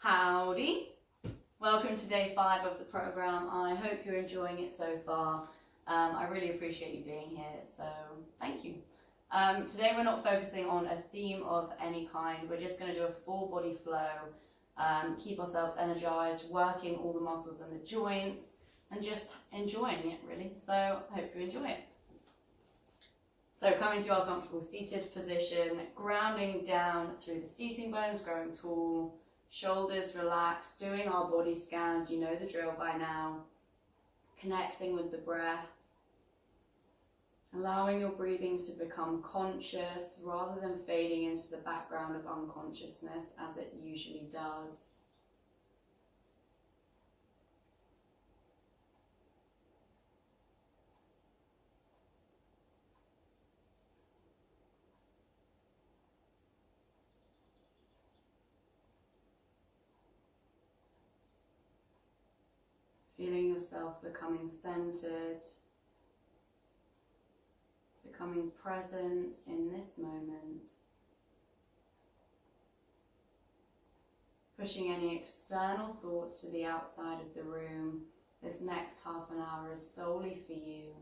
Howdy! Welcome to day 5 of the program. I hope you're enjoying it so far. I really appreciate you being here, so thank you. Today we're not focusing on a theme of any kind. We're just going to do a full body flow, keep ourselves energized, working all the muscles in the joints, and just enjoying it really. So I hope you enjoy it. So coming to our comfortable seated position, grounding down through the seating bones, growing tall, shoulders relaxed, doing our body scans, you know the drill by now, connecting with the breath, allowing your breathing to become conscious rather than fading into the background of unconsciousness as it usually does. Feeling yourself becoming centered, becoming present in this moment. Pushing any external thoughts to the outside of the room. This next half an hour is solely for you.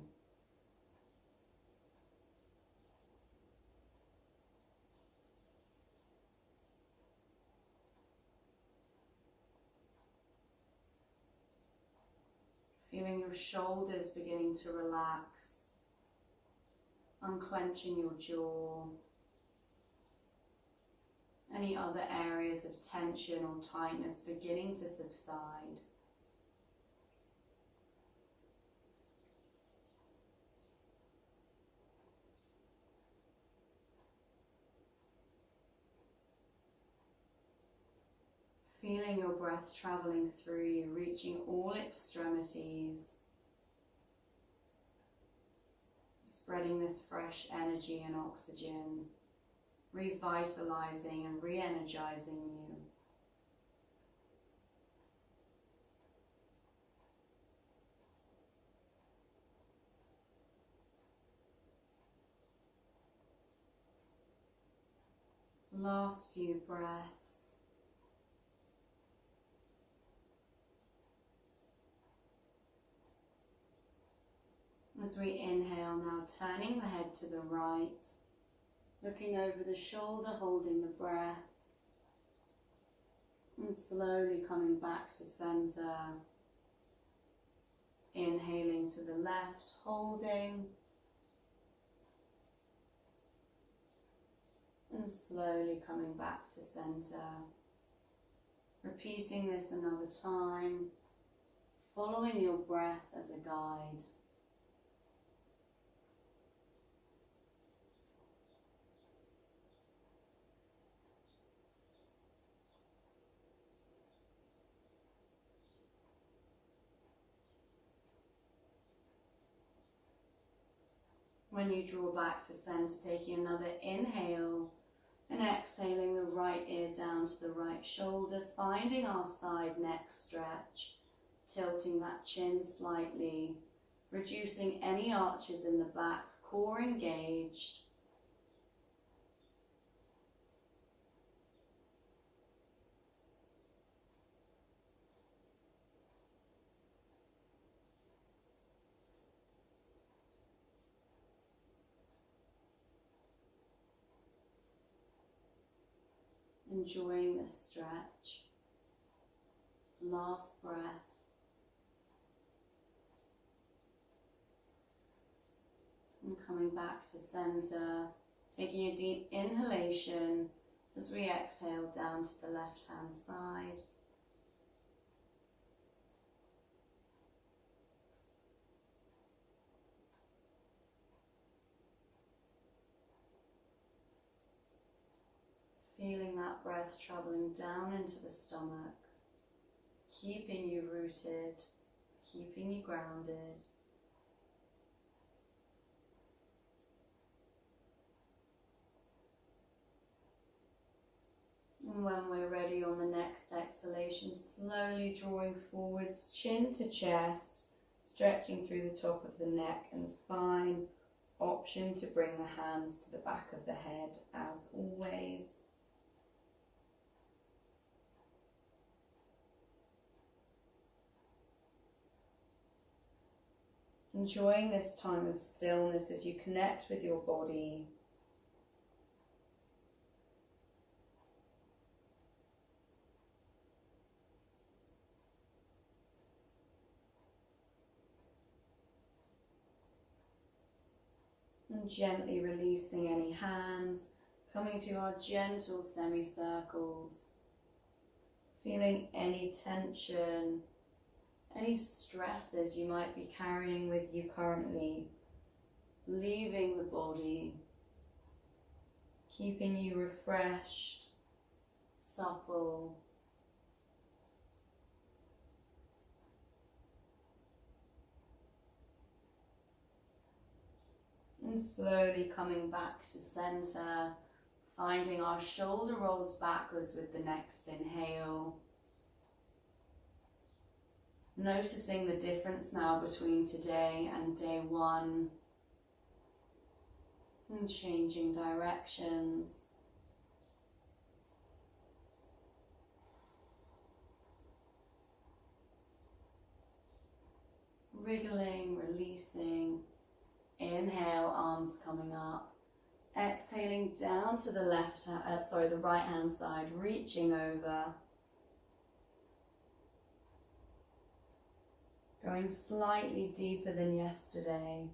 Feeling your shoulders beginning to relax, unclenching your jaw, any other areas of tension or tightness beginning to subside. Feeling your breath traveling through you, reaching all extremities, spreading this fresh energy and oxygen, revitalizing and re-energizing you. Last few breaths. As we inhale now, turning the head to the right, looking over the shoulder, holding the breath, and slowly coming back to center. Inhaling to the left, holding, and slowly coming back to center. Repeating this another time, following your breath as a guide. When you draw back to center, taking another inhale and exhaling the right ear down to the right shoulder, finding our side neck stretch, tilting that chin slightly, reducing any arches in the back, core engaged. Enjoying this stretch. Last breath. And coming back to center, taking a deep inhalation as we exhale down to the left hand side. Feeling that breath traveling down into the stomach, keeping you rooted, keeping you grounded. And when we're ready on the next exhalation, slowly drawing forwards, chin to chest, stretching through the top of the neck and spine. Option to bring the hands to the back of the head as always. Enjoying this time of stillness as you connect with your body. And gently releasing any hands, coming to our gentle semicircles, feeling any tension, any stresses you might be carrying with you currently, leaving the body, keeping you refreshed, supple. And slowly coming back to center, finding our shoulder rolls backwards with the next inhale. Noticing the difference now between today and day one. And changing directions. Wriggling, releasing. Inhale, arms coming up. Exhaling down to the the right hand side, reaching over. Going slightly deeper than yesterday.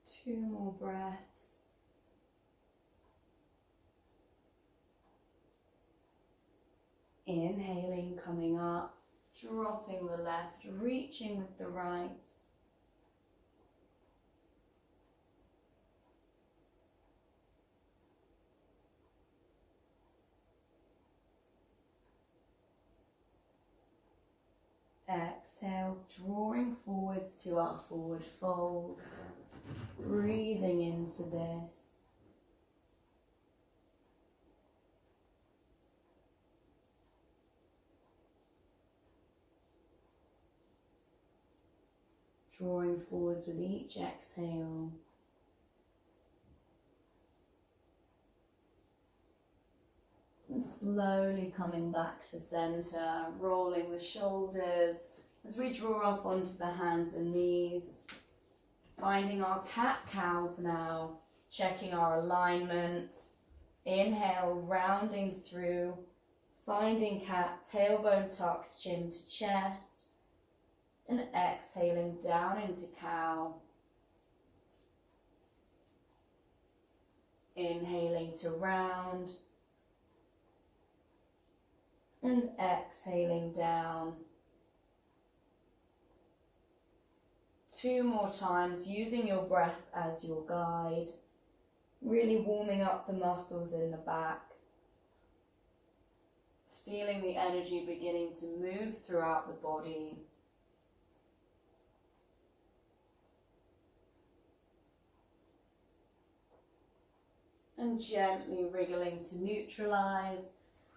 Two more breaths. Inhaling, coming up, dropping the left, reaching with the right. Exhale, drawing forwards to our forward fold, breathing into this. Drawing forwards with each exhale. And slowly coming back to center, rolling the shoulders as we draw up onto the hands and knees. Finding our cat-cows now, checking our alignment. Inhale, rounding through, finding cat, tailbone tucked, chin to chest. And exhaling down into cow. Inhaling to round. And exhaling down. Two more times, using your breath as your guide. Really warming up the muscles in the back. Feeling the energy beginning to move throughout the body. And gently wriggling to neutralize.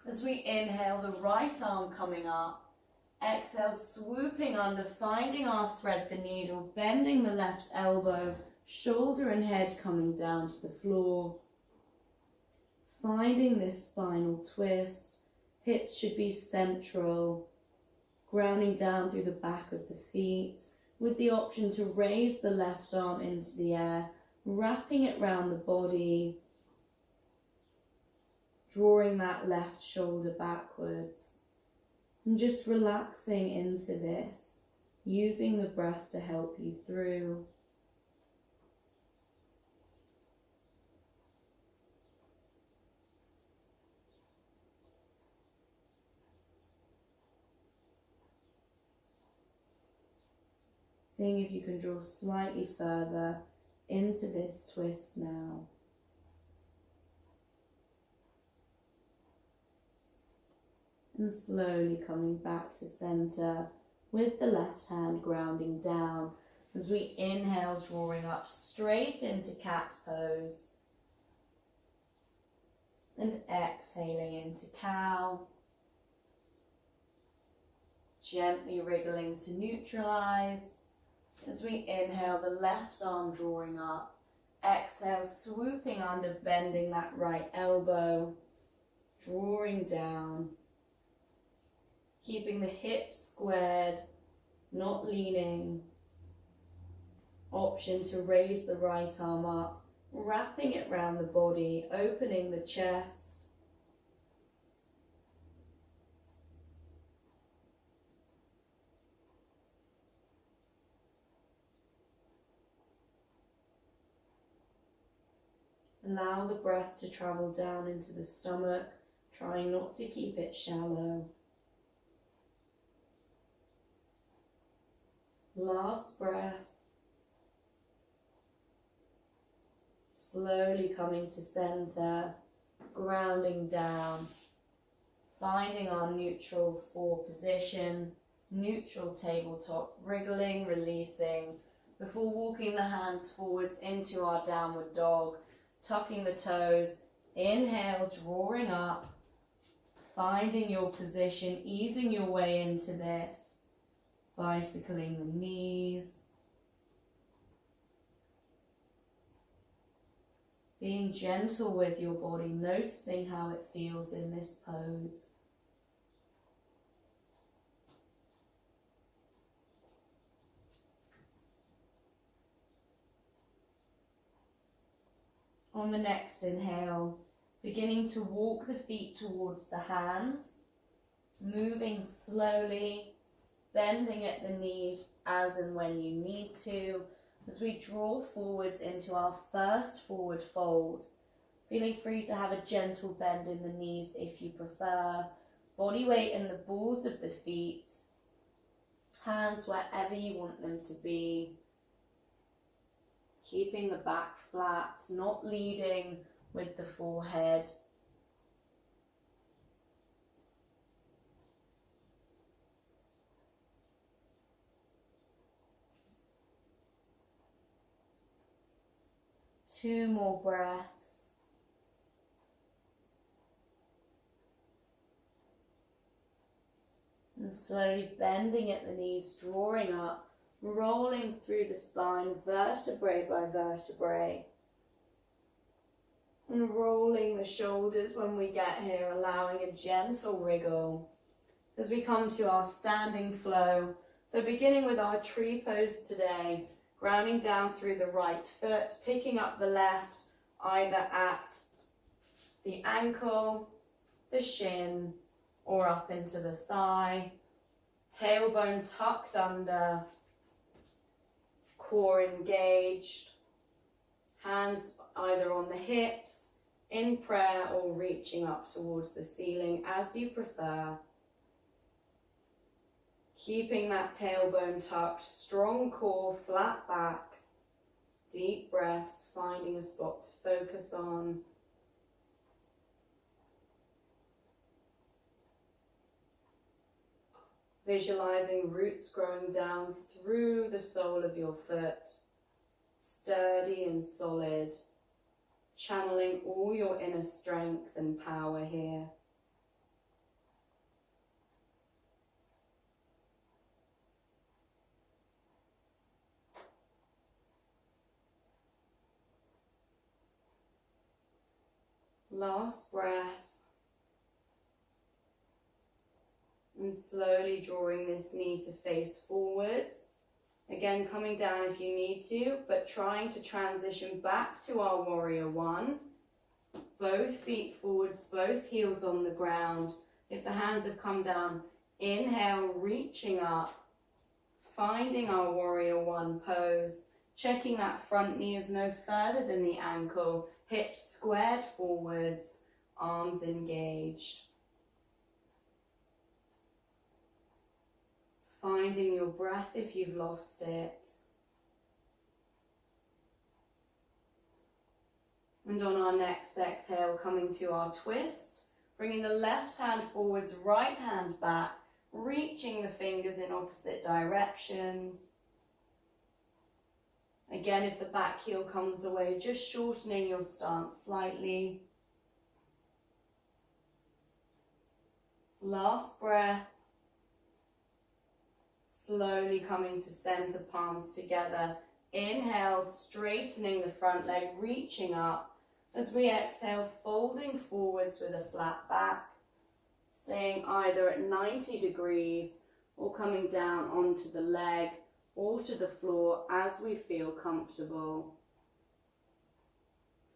As we inhale, the right arm coming up. Exhale, swooping under, finding our thread the needle, bending the left elbow, shoulder and head coming down to the floor. Finding this spinal twist. Hips should be central. Grounding down through the back of the feet, with the option to raise the left arm into the air, wrapping it round the body. Drawing that left shoulder backwards and just relaxing into this, using the breath to help you through. Seeing if you can draw slightly further into this twist now. And slowly coming back to center with the left hand grounding down as we inhale, drawing up straight into cat pose. And exhaling into cow. Gently wriggling to neutralize. As we inhale, the left arm drawing up. exhale, swooping under, bending that right elbow, drawing down, keeping the hips squared, not leaning. Option to raise the right arm up, wrapping it round the body, opening the chest. Allow the breath to travel down into the stomach, trying not to keep it shallow. Last breath. Slowly coming to center, grounding down, finding our neutral 4 position, neutral tabletop, wriggling, releasing, before walking the hands forwards into our downward dog, tucking the toes, inhale, drawing up, finding your position, easing your way into this, bicycling the knees, being gentle with your body, noticing how it feels in this pose. On the next inhale, beginning to walk the feet towards the hands, moving slowly, bending at the knees as and when you need to, as we draw forwards into our first forward fold. Feeling free to have a gentle bend in the knees if you prefer. Body weight in the balls of the feet, hands wherever you want them to be. Keeping the back flat, not leading with the forehead. Two more breaths. And slowly bending at the knees, drawing up, rolling through the spine, vertebrae by vertebrae. And rolling the shoulders when we get here, allowing a gentle wriggle as we come to our standing flow. So beginning with our tree pose today, grounding down through the right foot, picking up the left, either at the ankle, the shin, or up into the thigh. Tailbone tucked under, core engaged, hands either on the hips, in prayer, or reaching up towards the ceiling as you prefer. Keeping that tailbone tucked, strong core, flat back, deep breaths, finding a spot to focus on. Visualizing roots growing down through the sole of your foot, sturdy and solid, channeling all your inner strength and power here. Last breath. And slowly drawing this knee to face forwards. Again, coming down if you need to, but trying to transition back to our warrior one. Both feet forwards, both heels on the ground. If the hands have come down, inhale, reaching up, finding our warrior one pose. Checking that front knee is no further than the ankle. Hips squared forwards, arms engaged. Finding your breath if you've lost it. And on our next exhale, coming to our twist, bringing the left hand forwards, right hand back, reaching the fingers in opposite directions. Again, if the back heel comes away, just shortening your stance slightly. Last breath. Slowly coming to center, palms together, Inhale, straightening the front leg, reaching up. As we exhale, folding forwards with a flat back, staying either at 90 degrees or coming down onto the leg or to the floor as we feel comfortable.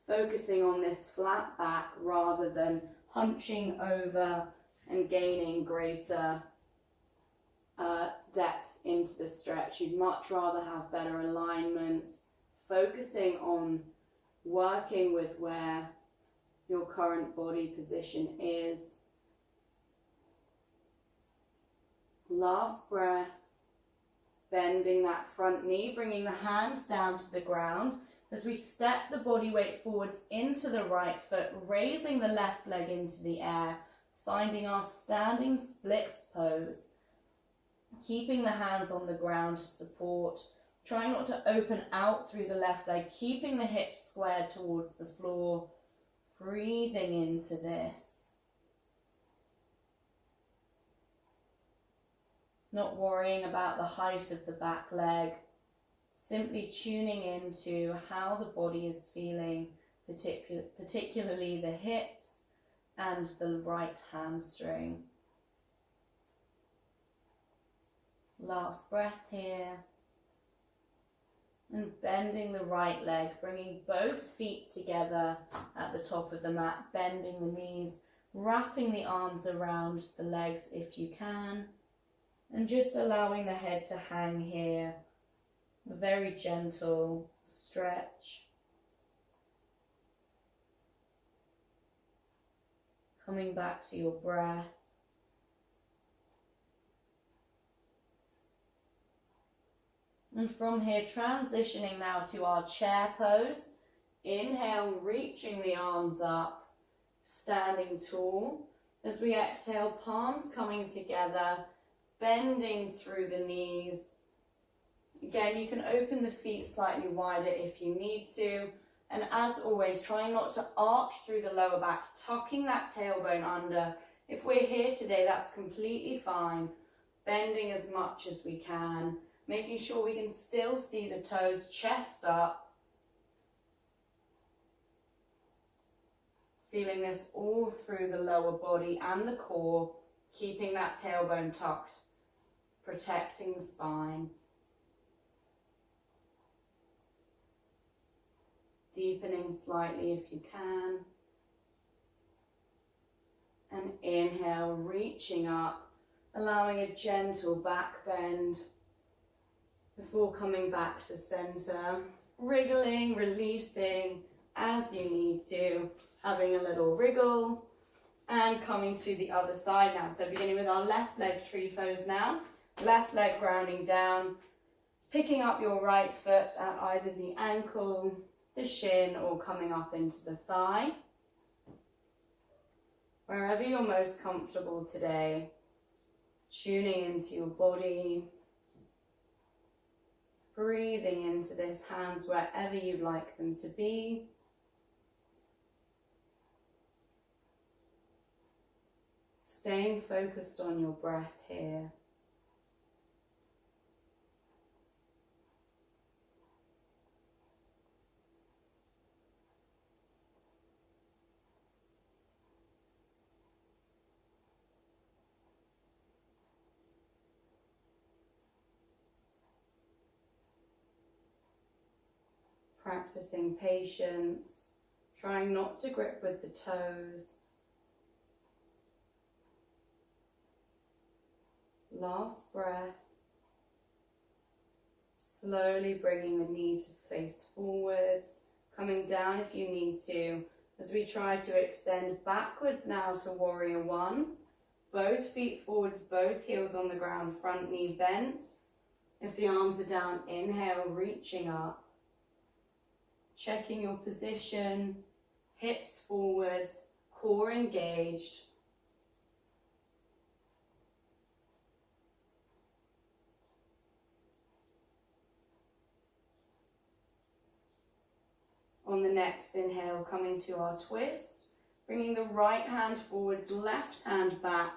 Focusing on this flat back rather than hunching over and gaining greater depth into the stretch. You'd much rather have better alignment, focusing on working with where your current body position is. Last breath, bending that front knee, bringing the hands down to the ground as we step the body weight forwards into the right foot, raising the left leg into the air, finding our standing splits pose. Keeping the hands on the ground to support, trying not to open out through the left leg, keeping the hips squared towards the floor, breathing into this. Not worrying about the height of the back leg, simply tuning into how the body is feeling, particularly the hips and the right hamstring. Last breath here. And bending the right leg, bringing both feet together at the top of the mat, bending the knees, wrapping the arms around the legs if you can, and just allowing the head to hang here. A very gentle stretch. Coming back to your breath. And from here, transitioning now to our chair pose. Inhale, reaching the arms up, standing tall. As we exhale, palms coming together, bending through the knees. Again, you can open the feet slightly wider if you need to. And as always, trying not to arch through the lower back, tucking that tailbone under. If we're here today, that's completely fine. Bending as much as we can. Making sure we can still see the toes, chest up. Feeling this all through the lower body and the core, keeping that tailbone tucked, protecting the spine. Deepening slightly if you can. And inhale, reaching up, allowing a gentle back bend. Before coming back to center, wriggling, releasing as you need to, having a little wriggle, and coming to the other side now. So beginning with our left leg tree pose now, left leg grounding down, picking up your right foot at either the ankle, the shin, or coming up into the thigh. Wherever you're most comfortable today, tuning into your body, breathing into this, hands wherever you'd like them to be. Staying focused on your breath here. Practicing patience, trying not to grip with the toes. Last breath. Slowly bringing the knee to face forwards, coming down if you need to, as we try to extend backwards now to warrior one. Both feet forwards, both heels on the ground, front knee bent. If the arms are down, inhale, reaching up. Checking your position, hips forwards, core engaged. On the next inhale, coming to our twist, bringing the right hand forwards, left hand back,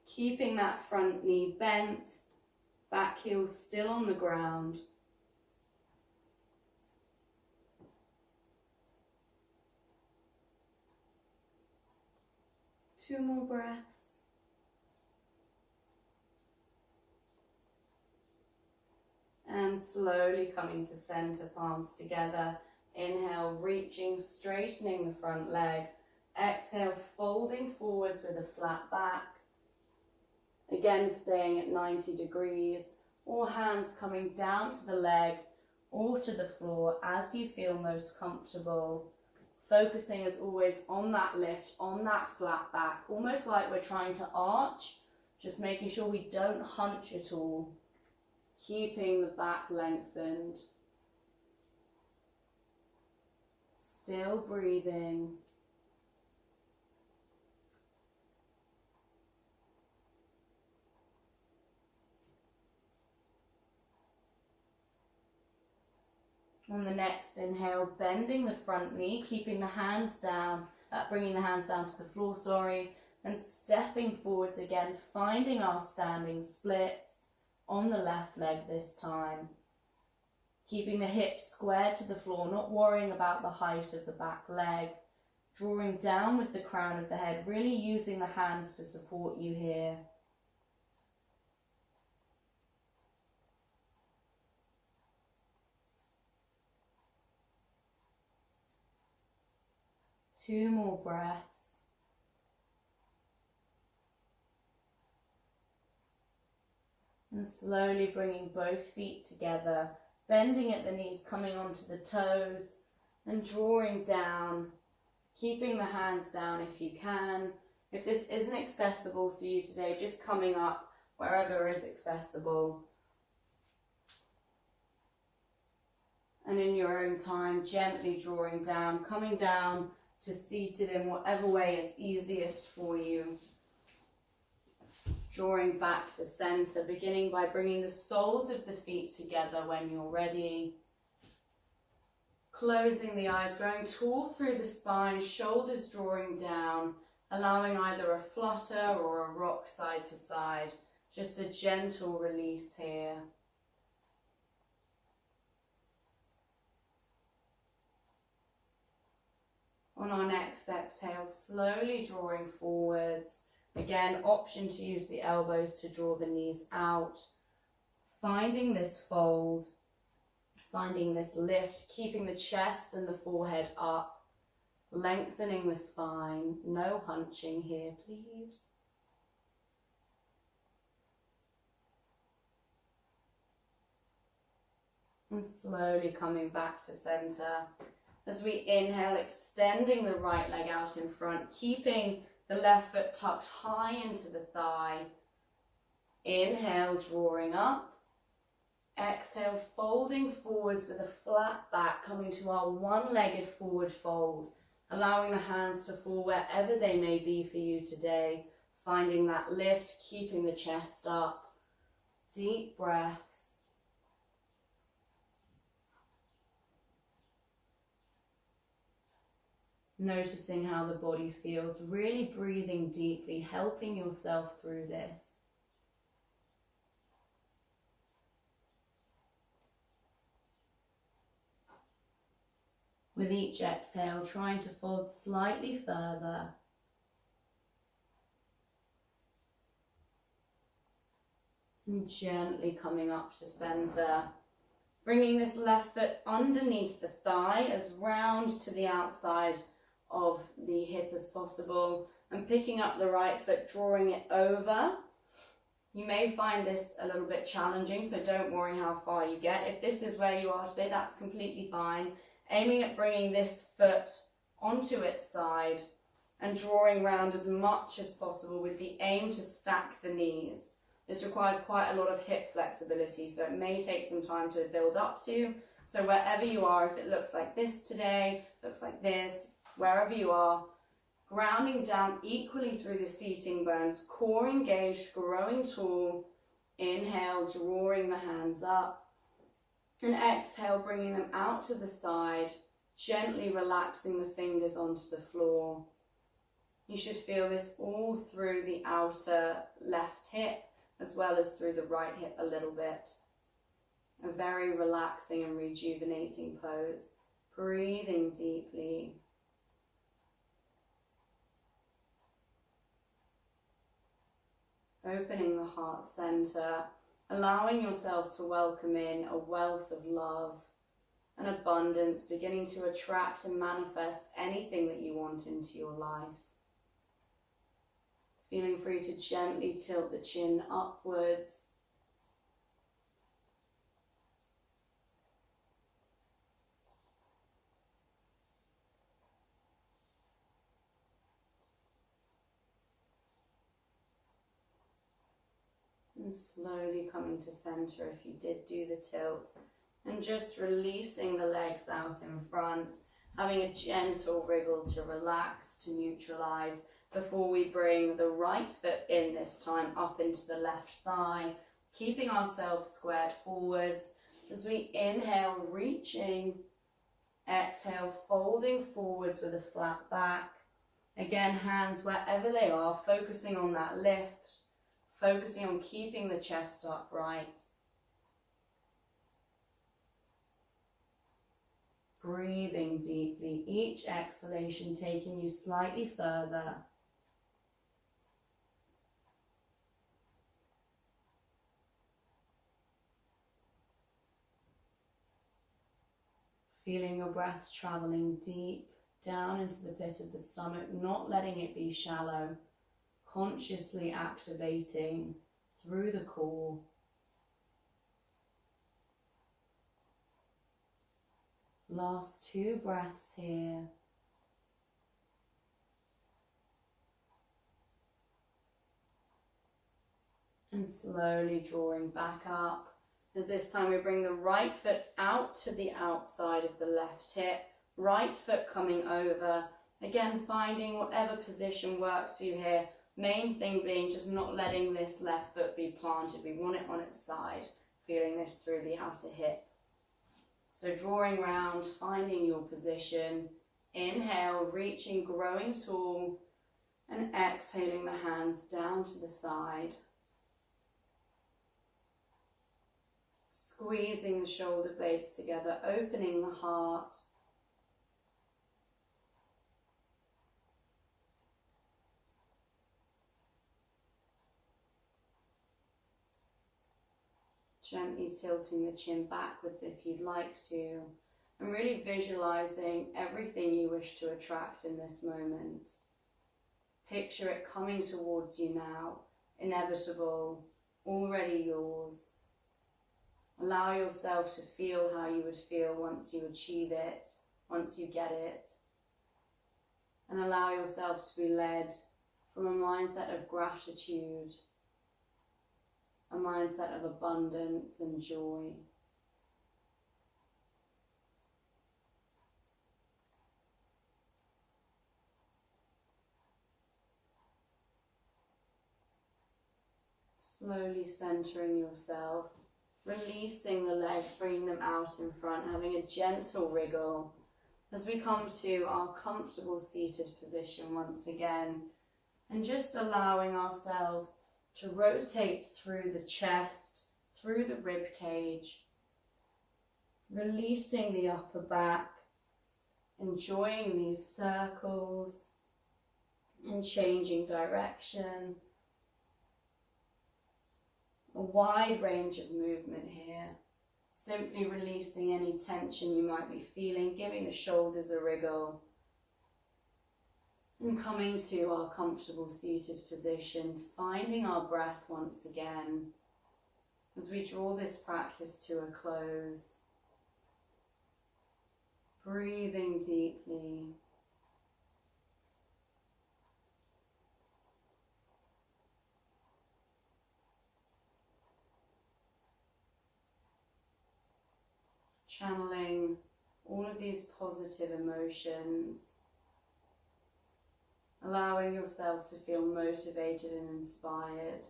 keeping that front knee bent, back heel still on the ground. 2 more breaths. And slowly coming to center, palms together. Inhale, reaching, straightening the front leg. Exhale, folding forwards with a flat back. Again, staying at 90 degrees, or hands coming down to the leg or to the floor as you feel most comfortable. Focusing as always on that lift, on that flat back, almost like we're trying to arch, just making sure we don't hunch at all. Keeping the back lengthened. Still breathing. On the next inhale, bending the front knee, keeping the hands down, bringing the hands down to the floor, and stepping forwards again, finding our standing splits on the left leg this time. Keeping the hips squared to the floor, not worrying about the height of the back leg. Drawing down with the crown of the head, really using the hands to support you here. Two more breaths. And slowly bringing both feet together, bending at the knees, coming onto the toes, and drawing down, keeping the hands down if you can. If this isn't accessible for you today, just coming up wherever is accessible. And in your own time, gently drawing down, coming down to seated in whatever way is easiest for you. Drawing back to center, beginning by bringing the soles of the feet together when you're ready. Closing the eyes, growing tall through the spine, shoulders drawing down, allowing either a flutter or a rock side to side. Just a gentle release here. On our next exhale, slowly drawing forwards. Again, option to use the elbows to draw the knees out. Finding this fold, finding this lift, keeping the chest and the forehead up, lengthening the spine. No hunching here, please. And slowly coming back to center. As we inhale, extending the right leg out in front, keeping the left foot tucked high into the thigh. Inhale, drawing up. Exhale, folding forwards with a flat back, coming to our one-legged forward fold, allowing the hands to fall wherever they may be for you today. Finding that lift, keeping the chest up. Deep breaths. Noticing how the body feels, really breathing deeply, helping yourself through this. With each exhale, trying to fold slightly further. And gently coming up to center. Bringing this left foot underneath the thigh as round to the outside of the hip as possible, and picking up the right foot, drawing it over. You may find this a little bit challenging, so don't worry how far you get. If this is where you are today, that's completely fine. Aiming at bringing this foot onto its side and drawing round as much as possible with the aim to stack the knees. This requires quite a lot of hip flexibility, so it may take some time to build up to. So wherever you are, if it looks like this today, looks like this, wherever you are, grounding down equally through the seating bones, core engaged, growing tall. Inhale, drawing the hands up. And exhale, bringing them out to the side, gently relaxing the fingers onto the floor. You should feel this all through the outer left hip, as well as through the right hip a little bit. A very relaxing and rejuvenating pose. Breathing deeply. opening the heart center, allowing yourself to welcome in a wealth of love and abundance, beginning to attract and manifest anything that you want into your life. Feeling free to gently tilt the chin upwards. And slowly coming to center if you did do the tilt. And just releasing the legs out in front, having a gentle wriggle to relax, to neutralize, before we bring the right foot in this time up into the left thigh, keeping ourselves squared forwards. As we inhale, reaching, exhale, folding forwards with a flat back. Again, hands wherever they are, focusing on that lift, focusing on keeping the chest upright. Breathing deeply, each exhalation taking you slightly further. Feeling your breath traveling deep down into the pit of the stomach, not letting it be shallow, consciously activating through the core. Last 2 breaths here. And slowly drawing back up. As this time we bring the right foot out to the outside of the left hip, right foot coming over. Again, finding whatever position works for you here. Main thing being just not letting this left foot be planted. We want it on its side, feeling this through the outer hip. So drawing round, finding your position. Inhale, reaching, growing tall, and exhaling the hands down to the side. Squeezing the shoulder blades together, opening the heart. Gently tilting the chin backwards if you'd like to, and really visualizing everything you wish to attract in this moment. Picture it coming towards you now, inevitable, already yours. Allow yourself to feel how you would feel once you achieve it, once you get it. And allow yourself to be led from a mindset of gratitude, a mindset of abundance and joy. Slowly centering yourself, releasing the legs, bringing them out in front, having a gentle wriggle as we come to our comfortable seated position once again, and just allowing ourselves to rotate through the chest, through the rib cage, releasing the upper back, enjoying these circles and changing direction. A wide range of movement here, simply releasing any tension you might be feeling, giving the shoulders a wriggle, and coming to our comfortable seated position, finding our breath once again as we draw this practice to a close. Breathing deeply. Channeling all of these positive emotions, allowing yourself to feel motivated and inspired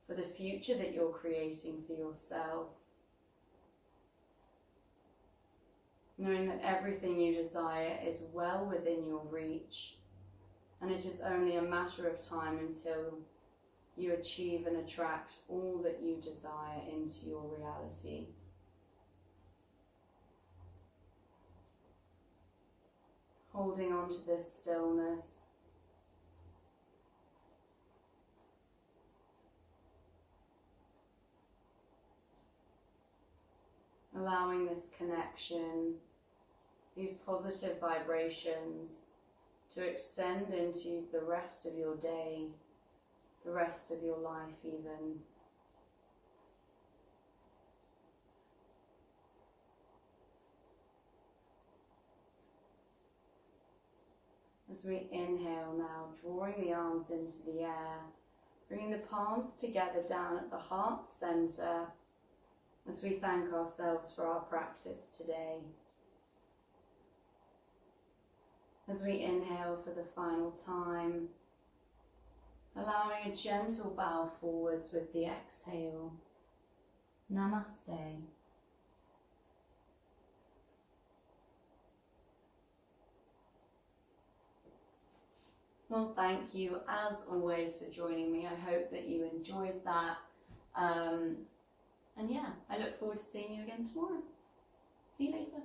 for the future that you're creating for yourself. Knowing that everything you desire is well within your reach, and it is only a matter of time until you achieve and attract all that you desire into your reality. Holding on to this stillness. allowing this connection, these positive vibrations to extend into the rest of your day, the rest of your life even. As we inhale now, drawing the arms into the air, bringing the palms together down at the heart center as we thank ourselves for our practice today. As we inhale for the final time, allowing a gentle bow forwards with the exhale. Namaste. Well, thank you as always for joining me. I hope that you enjoyed that. And yeah, I look forward to seeing you again tomorrow. See you later.